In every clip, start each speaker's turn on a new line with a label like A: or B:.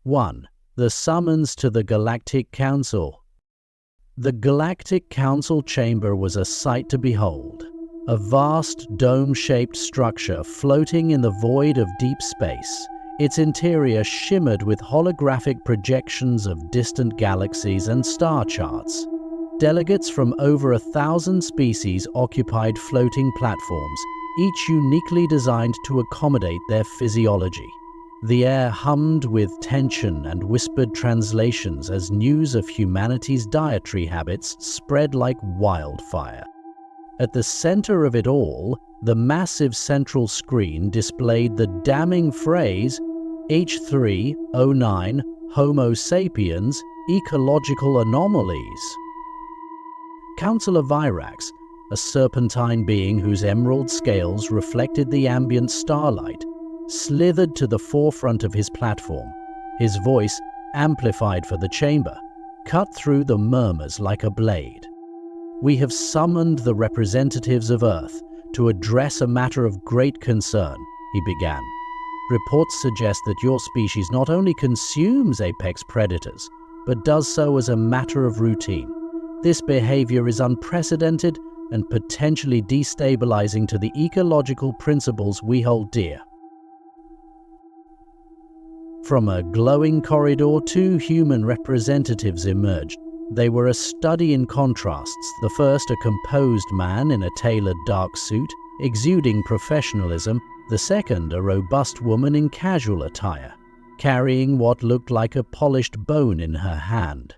A: 1. The summons to the Galactic Council. The Galactic Council chamber was a sight to behold. A vast dome-shaped structure floating in the void of deep space. Its interior shimmered with holographic projections of distant galaxies and star charts. Delegates from over 1,000 species occupied floating platforms, each uniquely designed to accommodate their physiology. The air hummed with tension and whispered translations as news of humanity's dietary habits spread like wildfire. At the center of it all, the massive central screen displayed the damning phrase H309 Homo sapiens ecological anomalies. Councillor Virax, a serpentine being whose emerald scales reflected the ambient starlight, slithered to the forefront of his platform. His voice, amplified for the chamber, cut through the murmurs like a blade. "We have summoned the representatives of Earth to address a matter of great concern," he began. "Reports suggest that your species not only consumes apex predators, but does so as a matter of routine. This behavior is unprecedented and potentially destabilizing to the ecological principles we hold dear." From a glowing corridor, 2 human representatives emerged. They were a study in contrasts, the first a composed man in a tailored dark suit, exuding professionalism, the second a robust woman in casual attire, carrying what looked like a polished bone in her hand.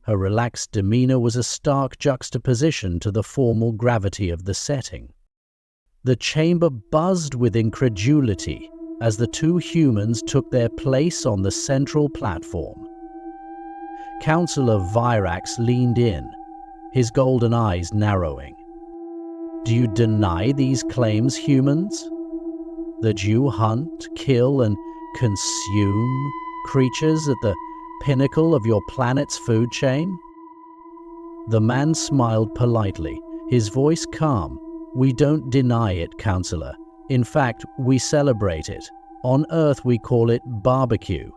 A: Her relaxed demeanor was a stark juxtaposition to the formal gravity of the setting. The chamber buzzed with incredulity as the 2 humans took their place on the central platform. Councillor Virax leaned in, his golden eyes narrowing. "Do you deny these claims, humans? That you hunt, kill, and consume creatures at the pinnacle of your planet's food chain?" The man smiled politely, his voice calm. "We don't deny it, Councillor. In fact, we celebrate it. On Earth we call it barbecue."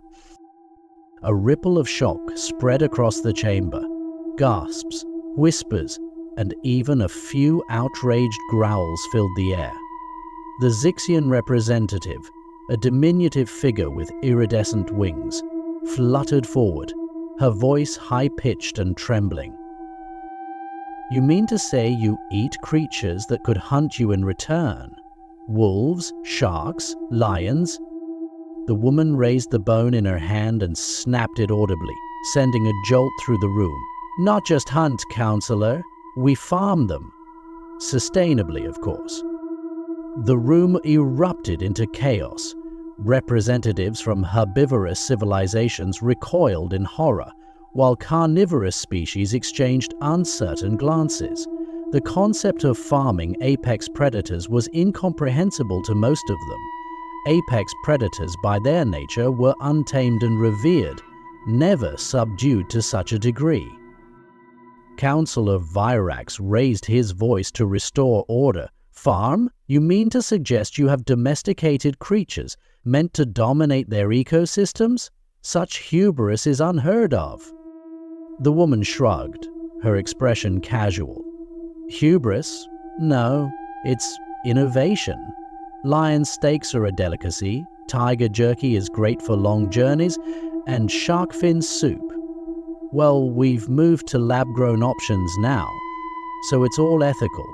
A: A ripple of shock spread across the chamber. Gasps, whispers, and even a few outraged growls filled the air. The Zixian representative, a diminutive figure with iridescent wings, fluttered forward, her voice high-pitched and trembling. "You mean to say you eat creatures that could hunt you in return? Wolves, sharks, lions?" The woman raised the bone in her hand and snapped it audibly, sending a jolt through the room. "Not just hunt, Councillor. We farm them. Sustainably, of course." The room erupted into chaos. Representatives from herbivorous civilizations recoiled in horror, while carnivorous species exchanged uncertain glances. The concept of farming apex predators was incomprehensible to most of them. Apex predators, by their nature, were untamed and revered, never subdued to such a degree. Councillor Virax raised his voice to restore order. "Farm? You mean to suggest you have domesticated creatures meant to dominate their ecosystems? Such hubris is unheard of." The woman shrugged, her expression casual. "Hubris? No, it's innovation. Lion steaks are a delicacy, tiger jerky is great for long journeys, and shark fin soup. Well, we've moved to lab-grown options now, so it's all ethical."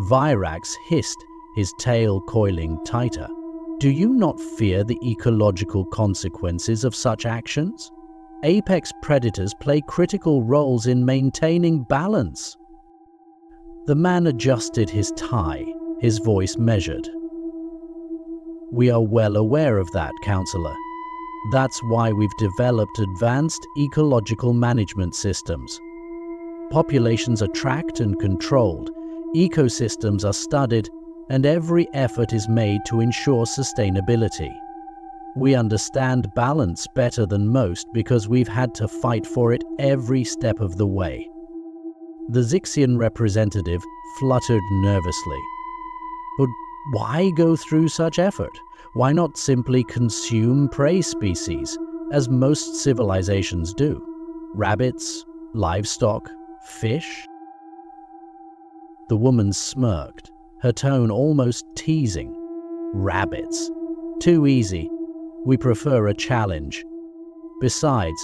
A: Virax hissed, his tail coiling tighter. "Do you not fear the ecological consequences of such actions? Apex predators play critical roles in maintaining balance." The man adjusted his tie, his voice measured. "We are well aware of that, Councillor. That's why we've developed advanced ecological management systems. Populations are tracked and controlled, ecosystems are studied, and every effort is made to ensure sustainability. We understand balance better than most because we've had to fight for it every step of the way." The Zixian representative fluttered nervously. "But why go through such effort? Why not simply consume prey species? as most civilizations do. Rabbits, livestock, fish. The woman smirked, her tone almost teasing. Rabbits. Too easy. We prefer a challenge. Besides,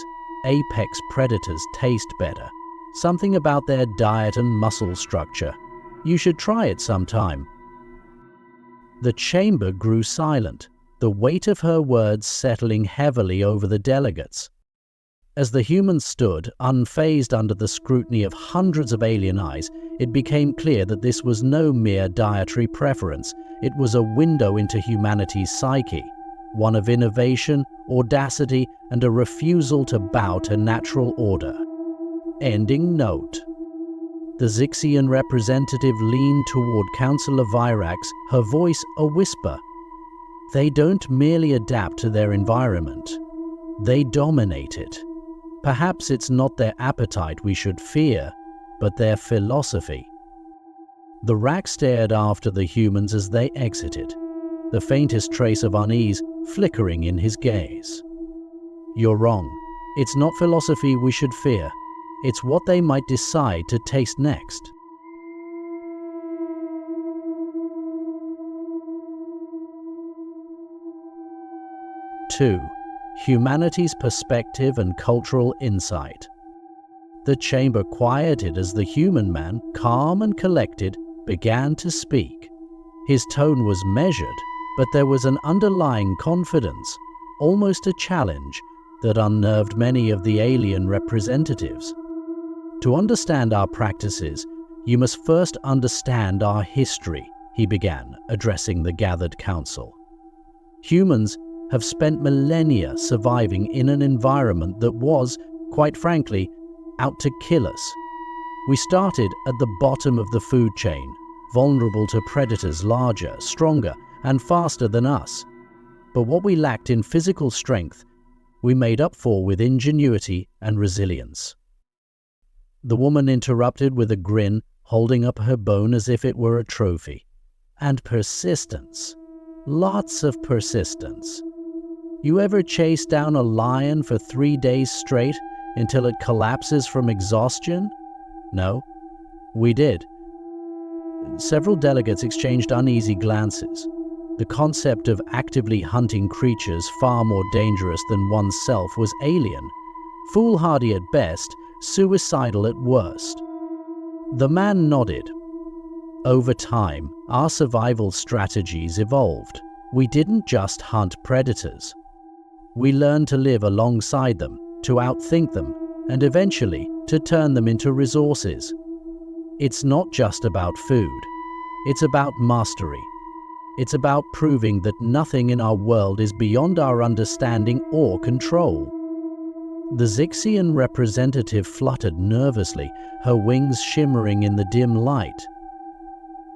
A: apex predators taste better. Something about their diet and muscle structure. You should try it sometime. The chamber grew silent, the weight of her words settling heavily over the delegates. As the humans stood, unfazed under the scrutiny of hundreds of alien eyes, it became clear that this was no mere dietary preference. It was a window into humanity's psyche, one of innovation, audacity, and a refusal to bow to natural order. Ending note. The Zixian representative leaned toward Councillor Virax, her voice a whisper. They don't merely adapt to their environment. They dominate it. Perhaps it's not their appetite we should fear, but their philosophy. The Rak stared after the humans as they exited, the faintest trace of unease flickering in his gaze. You're wrong. It's not philosophy we should fear. It's what they might decide to taste next. Two, humanity's perspective and cultural insight. The chamber quieted as the human man, calm and collected, began to speak. His tone was measured, but there was an underlying confidence, almost a challenge, that unnerved many of the alien representatives. To understand our practices, you must first understand our history, he began, addressing the gathered council. Humans have spent millennia surviving in an environment that was, quite frankly, out to kill us. We started at the bottom of the food chain, vulnerable to predators larger, stronger, and faster than us. But what we lacked in physical strength, we made up for with ingenuity and resilience. The woman interrupted with a grin, holding up her bone as if it were a trophy. And persistence. Lots of persistence. You ever chase down a lion for 3 days straight until it collapses from exhaustion? No, we did. Several delegates exchanged uneasy glances. The concept of actively hunting creatures far more dangerous than oneself was alien, foolhardy at best, suicidal at worst. The man nodded. Over time, our survival strategies evolved. We didn't just hunt predators. We learned to live alongside them, to outthink them, and eventually to turn them into resources. It's not just about food. It's about mastery. It's about proving that nothing in our world is beyond our understanding or control. The Zixian representative fluttered nervously, her wings shimmering in the dim light.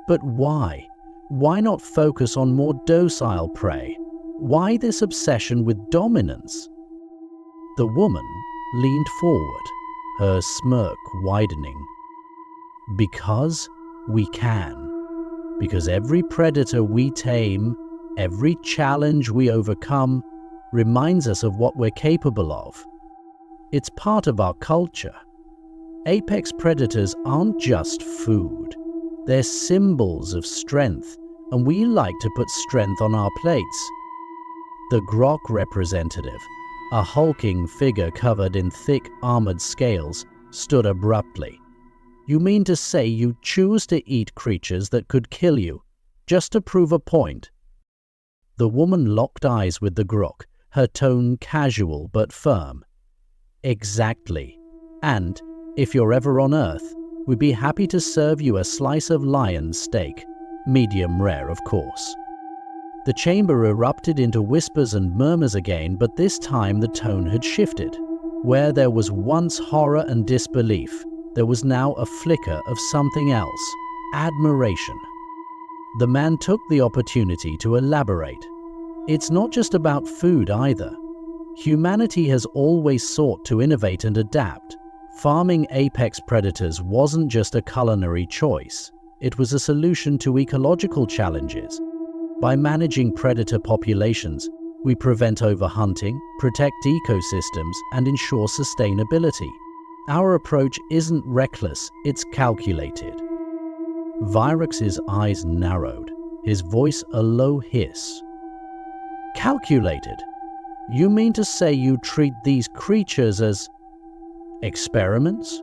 A: But why? Why not focus on more docile prey? Why this obsession with dominance? The woman leaned forward, her smirk widening. Because we can. Because every predator we tame, every challenge we overcome, reminds us of what we're capable of. It's part of our culture. Apex predators aren't just food. They're symbols of strength, and we like to put strength on our plates. The Grok representative, a hulking figure covered in thick armored scales, stood abruptly. You mean to say you choose to eat creatures that could kill you, just to prove a point? The woman locked eyes with the Grok, her tone casual but firm. Exactly. And, if you're ever on Earth, we'd be happy to serve you a slice of lion steak, medium rare, of course. The chamber erupted into whispers and murmurs again, but this time the tone had shifted. Where there was once horror and disbelief, there was now a flicker of something else, admiration. The man took the opportunity to elaborate. It's not just about food either. Humanity has always sought to innovate and adapt. Farming apex predators wasn't just a culinary choice. It was a solution to ecological challenges. By managing predator populations, We prevent overhunting, protect ecosystems, and ensure sustainability. Our approach isn't reckless, it's calculated. Virax's eyes narrowed, his voice a low hiss. Calculated? You mean to say you treat these creatures as experiments?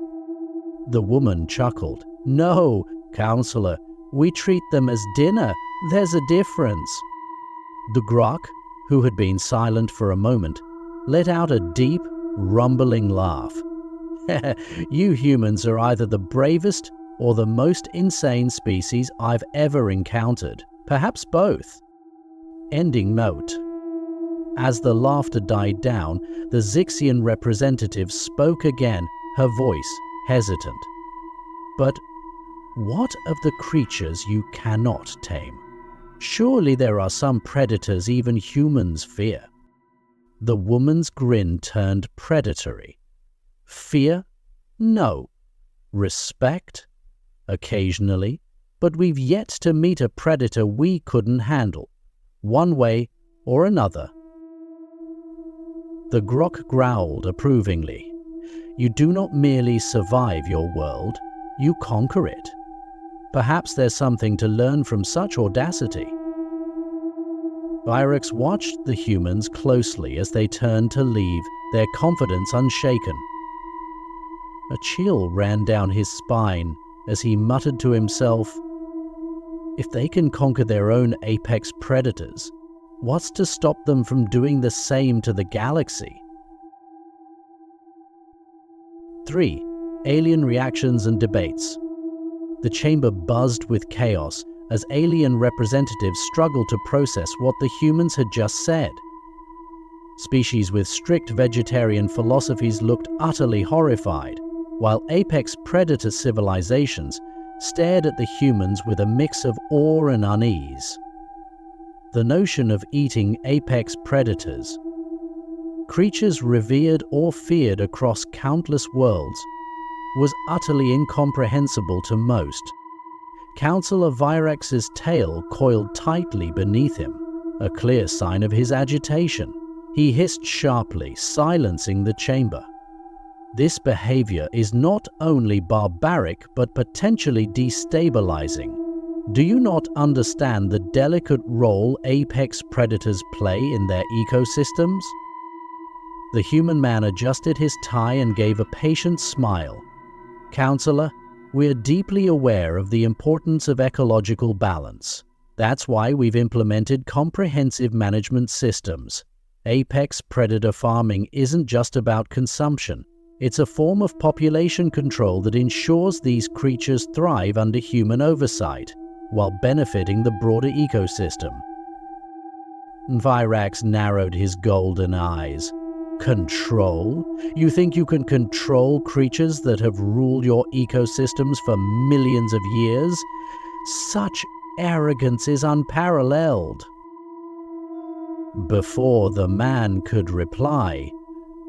A: The woman chuckled. No, Counselor, we treat them as dinner. There's a difference. The grok, who had been silent for a moment, let out a deep, rumbling laugh. You humans are either the bravest or the most insane species I've ever encountered. Perhaps both. Ending note. As the laughter died down, the Zixian representative spoke again, her voice hesitant. But what of the creatures you cannot tame? Surely there are some predators even humans fear. The woman's grin turned predatory. Fear? No. Respect? Occasionally. But we've yet to meet a predator we couldn't handle, one way or another. The grok growled approvingly. You do not merely survive your world, you conquer it. Perhaps there's something to learn from such audacity. Virax watched the humans closely as they turned to leave, their confidence unshaken. A chill ran down his spine as he muttered to himself, if they can conquer their own apex predators, what's to stop them from doing the same to the galaxy? 3. Alien reactions and debates. The chamber buzzed with chaos as alien representatives struggled to process what the humans had just said. Species with strict vegetarian philosophies looked utterly horrified, while apex predator civilizations stared at the humans with a mix of awe and unease. The notion of eating apex predators, creatures revered or feared across countless worlds, was utterly incomprehensible to most. Counselor Virax's tail coiled tightly beneath him, a clear sign of his agitation. He hissed sharply, silencing the chamber. This behavior is not only barbaric but potentially destabilizing. Do you not understand the delicate role apex predators play in their ecosystems? The human man adjusted his tie and gave a patient smile. Counselor, we're deeply aware of the importance of ecological balance. That's why we've implemented comprehensive management systems. Apex predator farming isn't just about consumption. It's a form of population control that ensures these creatures thrive under human oversight, while benefiting the broader ecosystem. Virax narrowed his golden eyes. Control? You think you can control creatures that have ruled your ecosystems for millions of years? Such arrogance is unparalleled. Before the man could reply,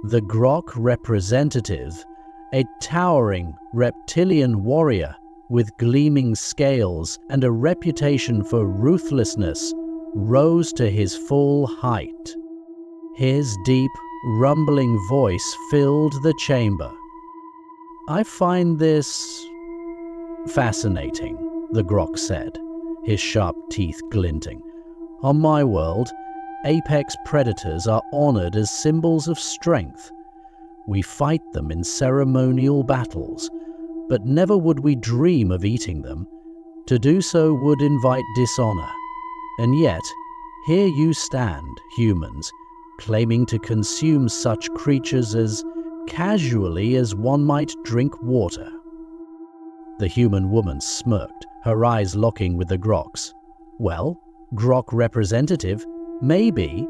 A: the grok representative, a towering reptilian warrior with gleaming scales and a reputation for ruthlessness, rose to his full height. His deep, rumbling voice filled the chamber. I find this fascinating, the grok said, his sharp teeth glinting. On my world, apex predators are honored as symbols of strength. We fight them in ceremonial battles, but never would we dream of eating them. To do so would invite dishonor. And yet, here you stand, humans, claiming to consume such creatures as casually as one might drink water. The human woman smirked, her eyes locking with the grok's. Well, grok representative, maybe.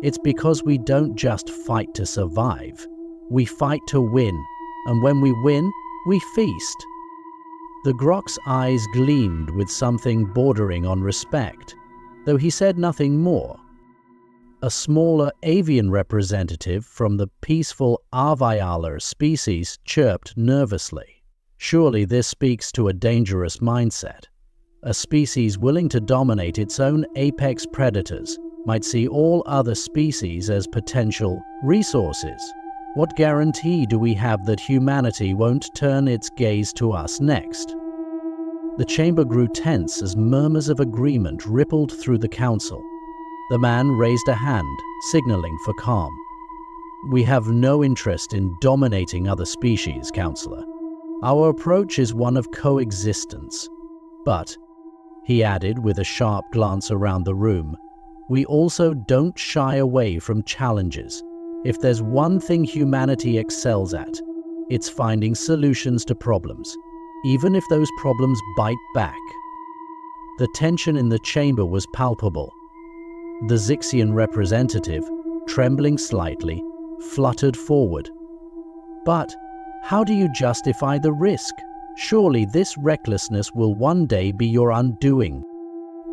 A: It's because we don't just fight to survive. We fight to win, and when we win, we feast. The grok's eyes gleamed with something bordering on respect, though he said nothing more. A smaller avian representative from the peaceful Arvyalar species chirped nervously. Surely this speaks to a dangerous mindset. A species willing to dominate its own apex predators, might see all other species as potential resources. What guarantee do we have that humanity won't turn its gaze to us next? The chamber grew tense as murmurs of agreement rippled through the council. The man raised a hand, signaling for calm. "We have no interest in dominating other species, Counselor. Our approach is one of coexistence. But," he added with a sharp glance around the room, "we also don't shy away from challenges. If there's one thing humanity excels at, it's finding solutions to problems, even if those problems bite back." The tension in the chamber was palpable. The Zixian representative, trembling slightly, fluttered forward. "But how do you justify the risk? Surely this recklessness will one day be your undoing."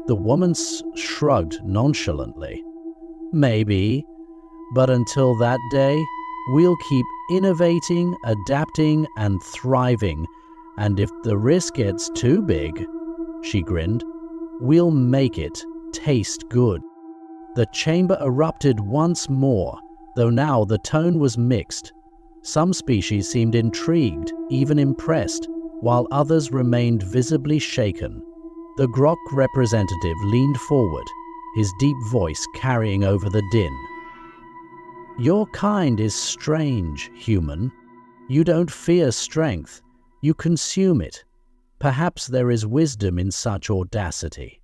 A: The woman shrugged nonchalantly. "Maybe. But until that day, we'll keep innovating, adapting, and thriving. And if the risk gets too big," she grinned, "we'll make it taste good." The chamber erupted once more, though now the tone was mixed. Some species seemed intrigued, even impressed, while others remained visibly shaken. The Grok representative leaned forward, his deep voice carrying over the din. "Your kind is strange, human. You don't fear strength, you consume it. Perhaps there is wisdom in such audacity."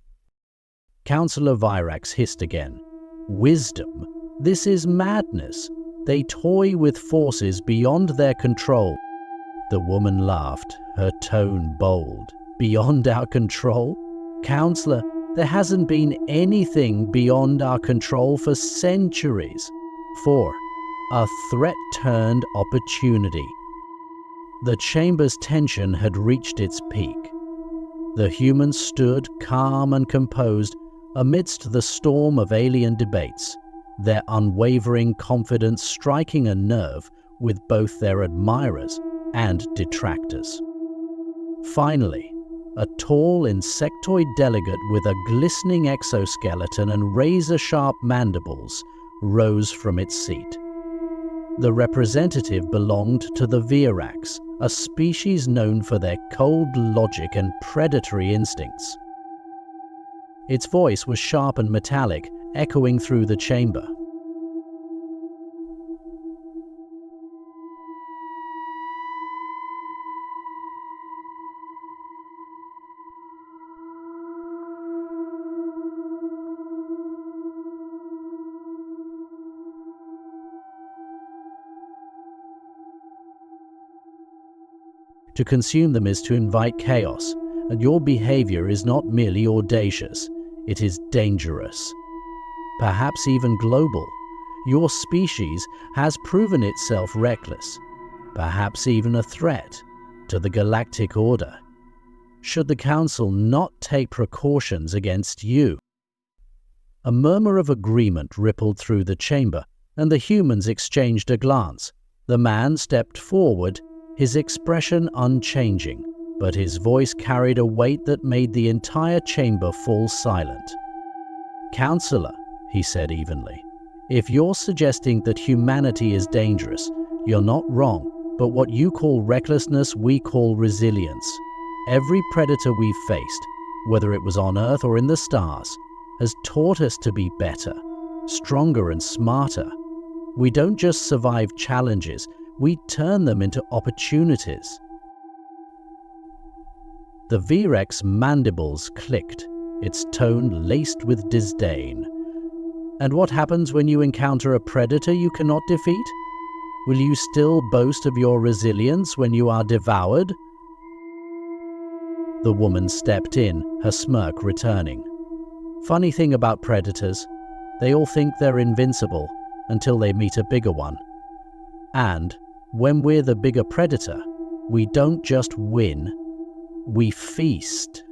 A: Councillor Virax hissed again. "Wisdom? This is madness. They toy with forces beyond their control." The woman laughed, her tone bold. "Beyond our control? Councillor, there hasn't been anything beyond our control for centuries. For a threat turned opportunity." The chamber's tension had reached its peak. The humans stood calm and composed amidst the storm of alien debates, their unwavering confidence striking a nerve with both their admirers and detractors. Finally, a tall insectoid delegate with a glistening exoskeleton and razor-sharp mandibles rose from its seat. The representative belonged to the Virax, a species known for their cold logic and predatory instincts. Its voice was sharp and metallic, echoing through the chamber. To consume them is to invite chaos, and your behavior is not merely audacious, it is dangerous. Perhaps even global. Your species has proven itself reckless, perhaps even a threat to the galactic order. Should the Council not take precautions against you? A murmur of agreement rippled through the chamber, and the humans exchanged a glance. The man stepped forward, his expression unchanging, but his voice carried a weight that made the entire chamber fall silent. "Counselor," he said evenly, "if you're suggesting that humanity is dangerous, you're not wrong, but what you call recklessness, we call resilience. Every predator we've faced, whether it was on Earth or in the stars, has taught us to be better, stronger and smarter. We don't just survive challenges, we turn them into opportunities." The Virax mandibles clicked, its tone laced with disdain. "And what happens when you encounter a predator you cannot defeat? Will you still boast of your resilience when you are devoured?" The woman stepped in, her smirk returning. "Funny thing about predators, they all think they're invincible until they meet a bigger one. And when we're the bigger predator, we don't just win, we feast."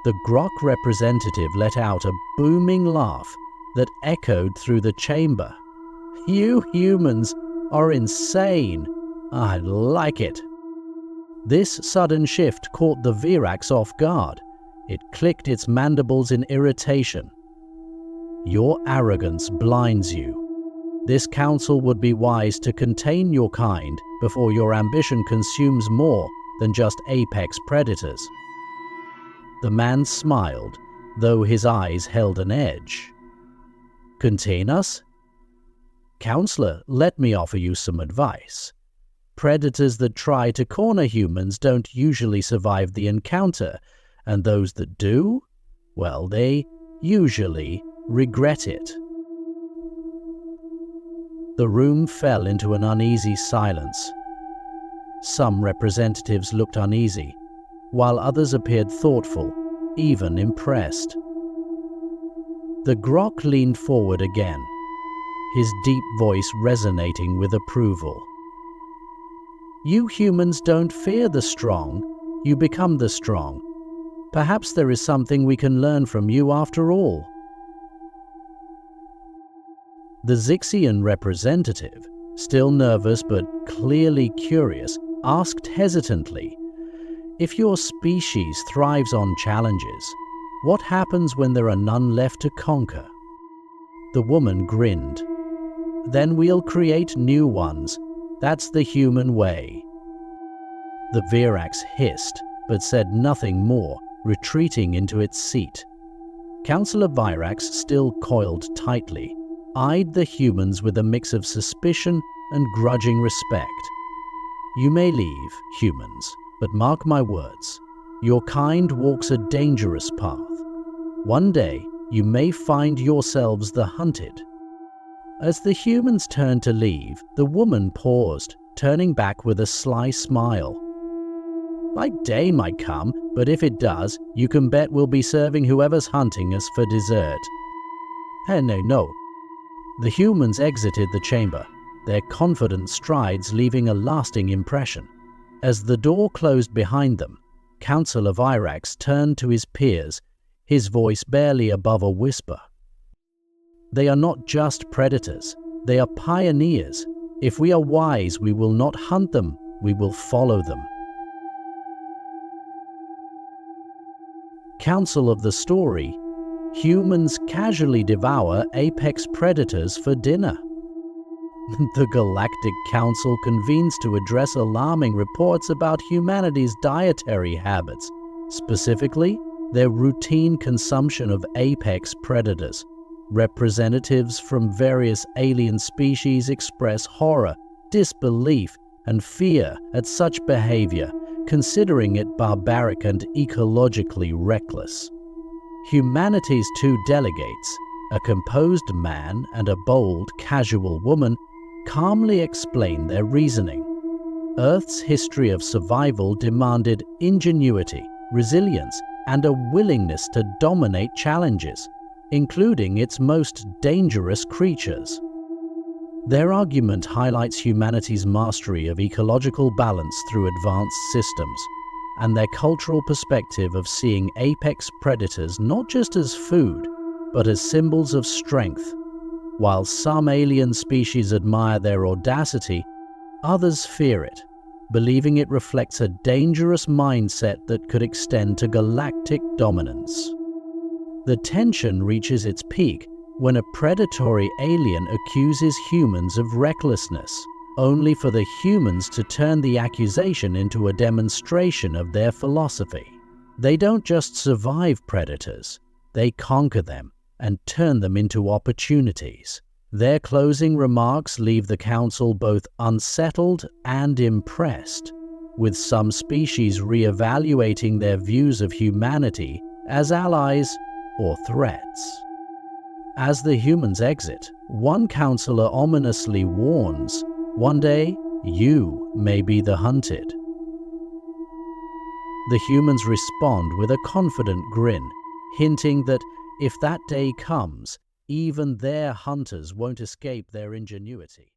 A: The Grok representative let out a booming laugh that echoed through the chamber. "You humans are insane. I like it." This sudden shift caught the Virax off guard. It clicked its mandibles in irritation. Your arrogance blinds you. This counsel would be wise to contain your kind before your ambition consumes more than just apex predators." The man smiled, though his eyes held an edge. "Contain us? Counselor, let me offer you some advice. Predators that try to corner humans don't usually survive the encounter, and those that do, well, they usually regret it." The room fell into an uneasy silence. Some representatives looked uneasy, while others appeared thoughtful, even impressed. The grok leaned forward again, his deep voice resonating with approval. "You humans don't fear the strong, you become the strong. Perhaps there is something we can learn from you after all." The Zixian representative, still nervous but clearly curious, asked hesitantly, "If your species thrives on challenges, what happens when there are none left to conquer?" The woman grinned. "Then we'll create new ones. That's the human way." The Virax hissed, but said nothing more, retreating into its seat. Councillor Virax, still coiled tightly, eyed the humans with a mix of suspicion and grudging respect. "You may leave, humans, but mark my words. Your kind walks a dangerous path. One day, you may find yourselves the hunted." As the humans turned to leave, the woman paused, turning back with a sly smile. "My day might come, but if it does, you can bet we'll be serving whoever's hunting us for dessert." No. The humans exited the chamber, their confident strides leaving a lasting impression. As the door closed behind them, Councillor Virax turned to his peers, his voice barely above a whisper. "They are not just predators, they are pioneers. If we are wise, we will not hunt them, we will follow them." Counsel of the story: humans casually devour apex predators for dinner. The Galactic Council convenes to address alarming reports about humanity's dietary habits, specifically their routine consumption of apex predators. Representatives from various alien species express horror, disbelief, and fear at such behavior, considering it barbaric and ecologically reckless. Humanity's two delegates, a composed man and a bold, casual woman, calmly explain their reasoning. Earth's history of survival demanded ingenuity, resilience, and a willingness to dominate challenges, including its most dangerous creatures. Their argument highlights humanity's mastery of ecological balance through advanced systems, and their cultural perspective of seeing apex predators not just as food, but as symbols of strength. While some alien species admire their audacity, others fear it, believing it reflects a dangerous mindset that could extend to galactic dominance. The tension reaches its peak when a predatory alien accuses humans of recklessness, only for the humans to turn the accusation into a demonstration of their philosophy. They don't just survive predators, they conquer them and turn them into opportunities. Their closing remarks leave the Council both unsettled and impressed, with some species re-evaluating their views of humanity as allies or threats. As the humans exit, one councillor ominously warns, "One day, you may be the hunted." The humans respond with a confident grin, hinting that if that day comes, even their hunters won't escape their ingenuity.